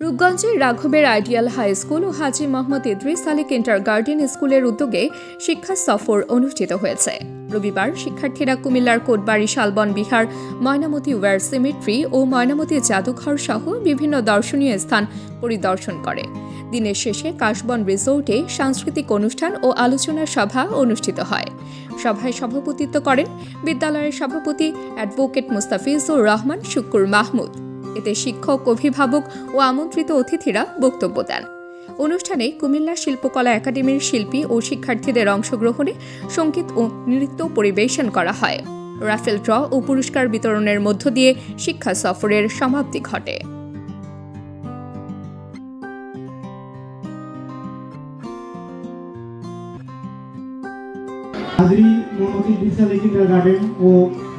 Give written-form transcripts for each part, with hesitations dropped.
রূপগঞ্জের রাঘবের ideal high school ও Haji Mohammad Idris Ali kindergarten স্কুলের উদ্যোগে শিক্ষা সফর অনুষ্ঠিত হয়েছে। রবিবার শিক্ষার্থীরা কুমিল্লার কোটবাড়ি শালবন বিহার, ময়নামতি ওয়ার সিমেট্রি ও ময়নামতি জাদুঘর সহ বিভিন্ন দর্শনীয় স্থান পরিদর্শন করে। দিনের শেষে কাশবন রিসোর্টে সাংস্কৃতিক অনুষ্ঠান ও আলোচনা সভা অনুষ্ঠিত হয়। সভায় সভাপতিত্ব করেন বিদ্যালয়ের সভাপতি অ্যাডভোকেট মুস্তাফিজুর রহমান শুক্কুর মাহমুদ। এতে শিক্ষক, অভিভাবক ও আমন্ত্রিত অতিথিরা বক্তব্য দেন। অনুষ্ঠানে কুমিল্লা শিল্পকলা একাডেমির শিল্পী ও শিক্ষার্থীদের অংশগ্রহণে সংগীত ও নৃত্য পরিবেশন করা হয়। রাফেল ড্র ও পুরস্কার বিতরণের মধ্য দিয়ে শিক্ষা সফরের সমাপ্তি ঘটে। হাজী মোহাম্মদ ইদ্রিস আলী কিন্ডারগার্টেন ও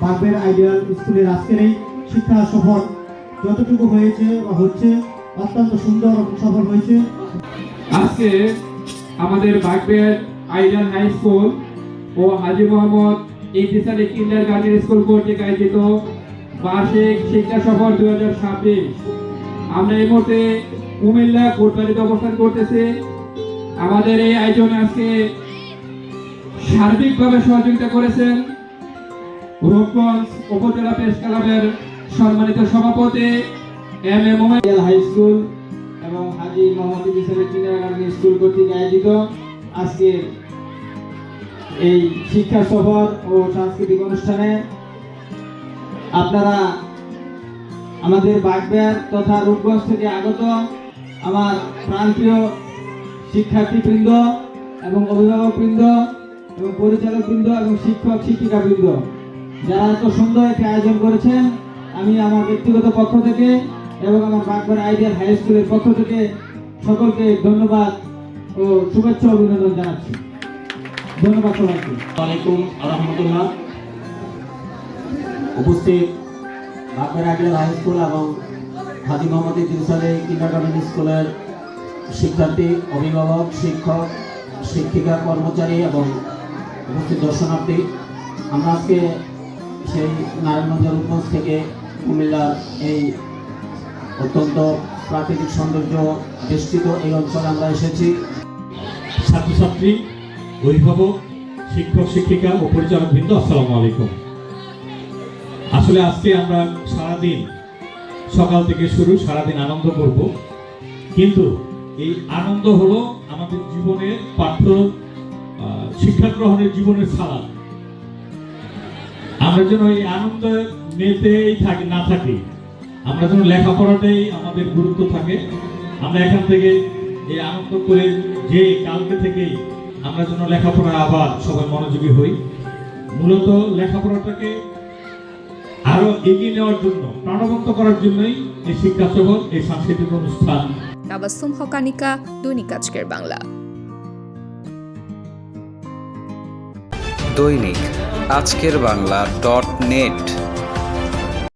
বাগবের আইডিয়াল স্কুলের আজকের এই শিক্ষা সফর যতটুকু হয়েছে বা হচ্ছে অত্যন্ত সুন্দর এবং সফল হয়েছে। আজকে আমাদের বাগবের আইডিয়াল হাই স্কুল ও হাজী মোহাম্মদ ইদ্রিস আলী কিন্ডারগার্টেন স্কুল কর্তৃক আয়োজিত বার্ষিক শিক্ষা সফর 2026 আমরা এই মুহূর্তে কুমিল্লা কোটবাড়িতে অবস্থান করতেছি। আমাদের এই আয়োজনে আজকে সার্বিকভাবে সহযোগিতা করেছেন রূপগঞ্জ উপজেলা প্রেস ক্লাবের সম্মানিত সভাপতি M A Mohammad high school এবং হাজী মোহাম্মদ ইদ্রিস আলী কিন্ডারগার্টেন স্কুল কর্তৃক আয়োজিত আজকে এই শিক্ষা সফর ও সাংস্কৃতিক অনুষ্ঠানে আপনারা আমাদের বাগবের তথা রূপগঞ্জ থেকে আগত আমার প্রান্তীয় শিক্ষার্থীবৃন্দ এবং অভিভাবকবৃন্দ এবং পরিচালকবৃন্দ এবং শিক্ষক শিক্ষিকাবৃন্দ যারা এত সুন্দর একটি আয়োজন করেছেন, আমি আমার ব্যক্তিগত পক্ষ থেকে এবং আমার বাগবের আইডিয়াল হাই স্কুলের পক্ষ থেকে সকলকে ধন্যবাদ ও শুভেচ্ছা অভিনন্দন জানাচ্ছি। ধন্যবাদ সবাইকে। ওয়ালাইকুম রহমতুল্লাহ। উপস্থিত বাগবের আইডিয়াল হাই স্কুল এবং হাজী মোহাম্মদ ইদ্রিস আলী কিন্ডারগার্টেন স্কুলের শিক্ষার্থী, অভিভাবক, শিক্ষক, শিক্ষিকা, কর্মচারী এবং উপস্থিত দর্শনার্থী, আমরা আজকে সেই নারায়ণগঞ্জের রূপগঞ্জ থেকে কুমিল্লার এই অত্যন্ত প্রাকৃতিক সৌন্দর্য বেষ্টিত এই অঞ্চলে আমরা এসেছি। ছাত্রছাত্রী, অভিভাবক, শিক্ষক, শিক্ষিকা ও পরিচালকবৃন্দ, আসসালামু আলাইকুম। আসলে আজকে আমরা সারাদিন সকাল থেকে শুরু সারাদিন আনন্দ করব, কিন্তু এই আনন্দ হলো আমাদের জীবনের পাঠ্য শিক্ষা গ্রহণের জীবনের সালাদ। আমরা যেন এই আনন্দ নিতেই থাকি না থাকি, আমরা যেন লেখাপড়াটাই আমাদের গুরুত্ব থাকে। আমরা এখান থেকে এই আনন্দ করে যে কালকে থেকেই আমরা যেন লেখাপড়া আবার সবাই মনোযোগী হই। মূলত লেখাপড়াটাকে আরো এগিয়ে নেওয়ার জন্য, প্রাণবন্ত করার জন্যই এই শিক্ষা সফর, এই সাংস্কৃতিক অনুষ্ঠান। তাবাসসুম হকানিকা, দৈনিক আজকের বাংলা। দৈনিক আজকের বাংলা .net